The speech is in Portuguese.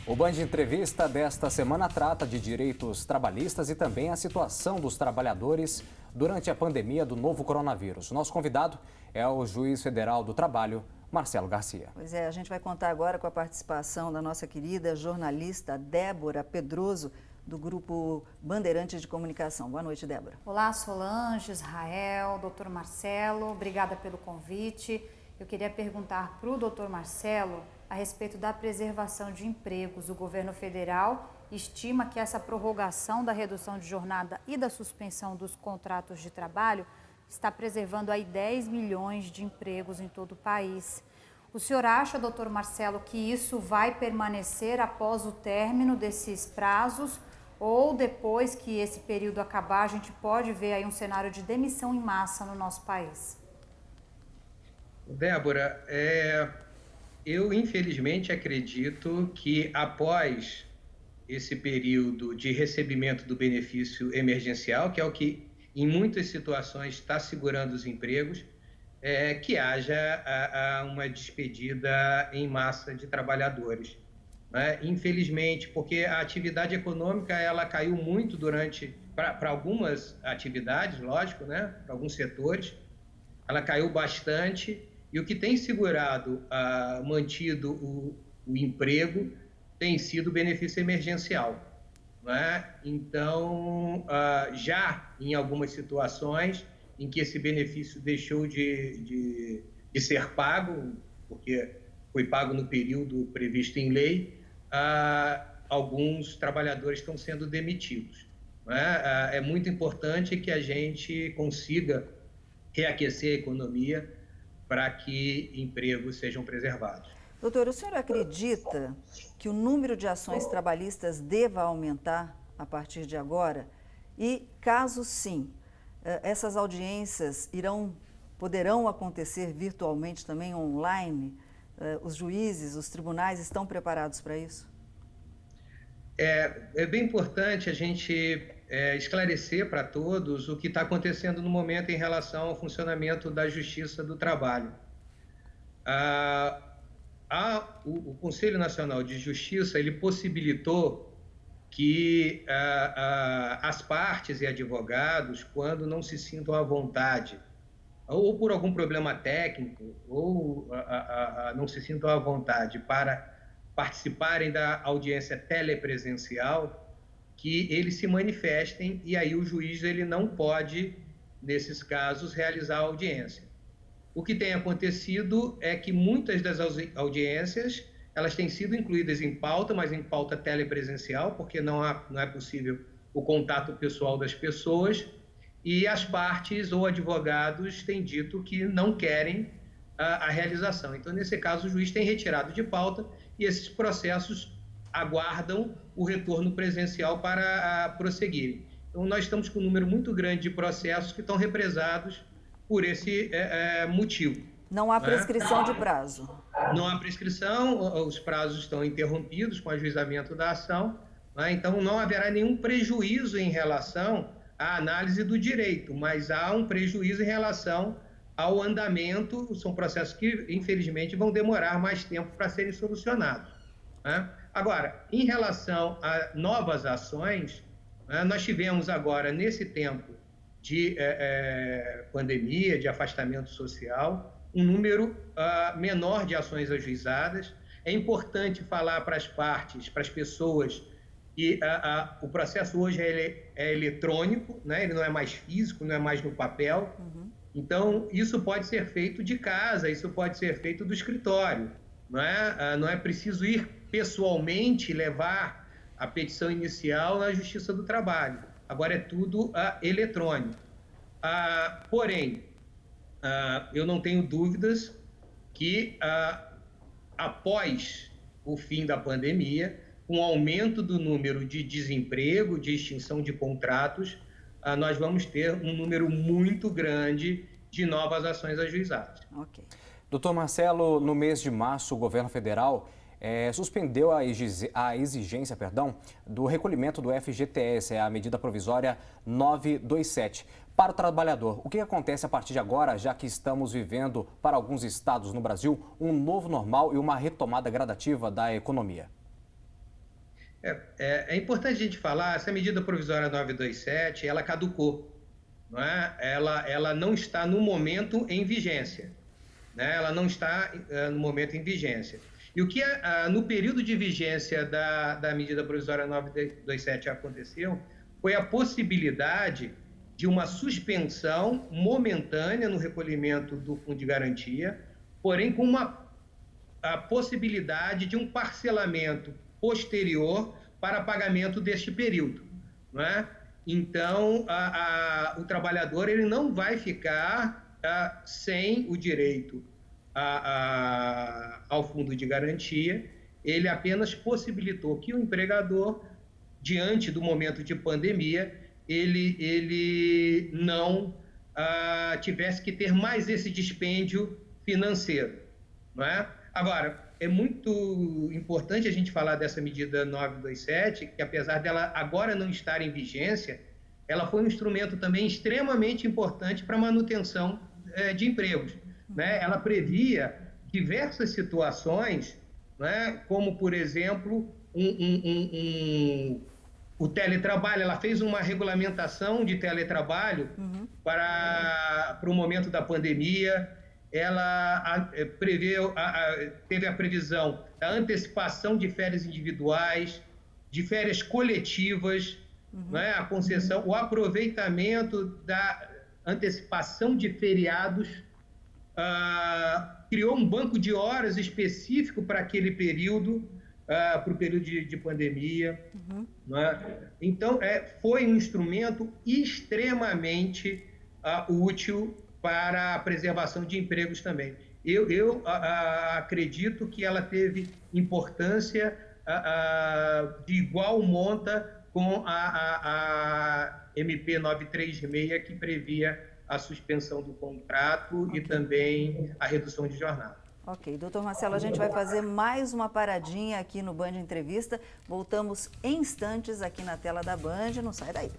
O Band Entrevista desta semana trata de direitos trabalhistas e também a situação dos trabalhadores durante a pandemia do novo coronavírus. Nosso convidado é o juiz federal do trabalho, Marcelo Garcia. Pois é, a gente vai contar agora com a participação da nossa querida jornalista Débora Pedroso, do Grupo Bandeirantes de Comunicação. Boa noite, Débora. Olá, Solange, Israel, doutor Marcelo, obrigada pelo convite. Eu queria perguntar para o doutor Marcelo a respeito da preservação de empregos. O governo federal estima que essa prorrogação da redução de jornada e da suspensão dos contratos de trabalho está preservando aí 10 milhões de empregos em todo o país. O senhor acha, doutor Marcelo, que isso vai permanecer após o término desses prazos ou depois que esse período acabar, a gente pode ver aí um cenário de demissão em massa no nosso país? Débora, eu infelizmente acredito que após esse período de recebimento do benefício emergencial, que é o que em muitas situações está segurando os empregos, que haja uma despedida em massa de trabalhadores. Né? Infelizmente, porque a atividade econômica ela caiu muito para algumas atividades, lógico, né? Para alguns setores, ela caiu bastante. E o que tem segurado, mantido o emprego, tem sido o benefício emergencial. Né? Então, já em algumas situações em que esse benefício deixou de ser pago, porque foi pago no período previsto em lei, alguns trabalhadores estão sendo demitidos. Né? É muito importante que a gente consiga reaquecer a economia para que empregos sejam preservados. Doutor, o senhor acredita que o número de ações trabalhistas deva aumentar a partir de agora? E, caso sim, essas audiências poderão acontecer virtualmente também, online? Os juízes, os tribunais estão preparados para isso? É bem importante a gente esclarecer para todos o que está acontecendo no momento em relação ao funcionamento da Justiça do Trabalho. O Conselho Nacional de Justiça ele possibilitou que as partes e advogados, quando não se sintam à vontade, ou por algum problema técnico, ou não se sintam à vontade para participarem da audiência telepresencial, que eles se manifestem e aí o juiz ele não pode, nesses casos, realizar a audiência. O que tem acontecido é que muitas das audiências elas têm sido incluídas em pauta, mas em pauta telepresencial, porque não é possível o contato pessoal das pessoas, e as partes ou advogados têm dito que não querem a realização. Então, nesse caso, o juiz tem retirado de pauta e esses processos aguardam o retorno presencial para prosseguirem. Então, nós estamos com um número muito grande de processos que estão represados por esse motivo. Não há prescrição de prazo? Não há prescrição, os prazos estão interrompidos com o ajuizamento da ação, né? Então não haverá nenhum prejuízo em relação à análise do direito, mas há um prejuízo em relação ao andamento, são processos que, infelizmente, vão demorar mais tempo para serem solucionados. Né? Agora, em relação a novas ações, né, nós tivemos agora, nesse tempo de pandemia, de afastamento social, um número menor de ações ajuizadas. É importante falar para as partes, para as pessoas, que o processo hoje é eletrônico, né? Ele não é mais físico, não é mais no papel. Uhum. Então, isso pode ser feito de casa, isso pode ser feito do escritório. Não é preciso ir pessoalmente levar a petição inicial na Justiça do Trabalho. Agora é tudo eletrônico. Porém, eu não tenho dúvidas que após o fim da pandemia, com o aumento do número de desemprego, de extinção de contratos, nós vamos ter um número muito grande de novas ações ajuizadas. Ok. Doutor Marcelo, no mês de março, o governo federal suspendeu a exigência do recolhimento do FGTS, a medida provisória 927. Para o trabalhador, o que acontece a partir de agora, já que estamos vivendo, para alguns estados no Brasil, um novo normal e uma retomada gradativa da economia? É importante a gente falar, essa medida provisória 927, ela caducou, não é? Ela não está no momento em vigência, né? Ela não está no momento em vigência. E o que no período de vigência da medida provisória 927 aconteceu foi a possibilidade de uma suspensão momentânea no recolhimento do fundo de garantia, porém com a possibilidade de um parcelamento posterior para pagamento deste período, não é? Então, o trabalhador ele não vai ficar sem o direito ao fundo de garantia, ele apenas possibilitou que o empregador, diante do momento de pandemia, ele não tivesse que ter mais esse dispêndio financeiro, não é? Agora, é muito importante a gente falar dessa medida 927, que apesar dela agora não estar em vigência, ela foi um instrumento também extremamente importante para a manutenção de empregos, né? Ela previa diversas situações, né? Como, por exemplo, o teletrabalho. Ela fez uma regulamentação de teletrabalho para o momento da pandemia. Ela teve a previsão da antecipação de férias individuais, de férias coletivas, né? A concessão, o aproveitamento da antecipação de feriados, criou um banco de horas específico para aquele período, para o período de pandemia. Né? Então, foi um instrumento extremamente útil para a preservação de empregos também. Eu acredito que ela teve importância de igual monta com a MP 936, que previa a suspensão do contrato e também a redução de jornada. Ok, doutor Marcelo, a gente vai fazer mais uma paradinha aqui no Band Entrevista. Voltamos em instantes aqui na tela da Band, não sai daí.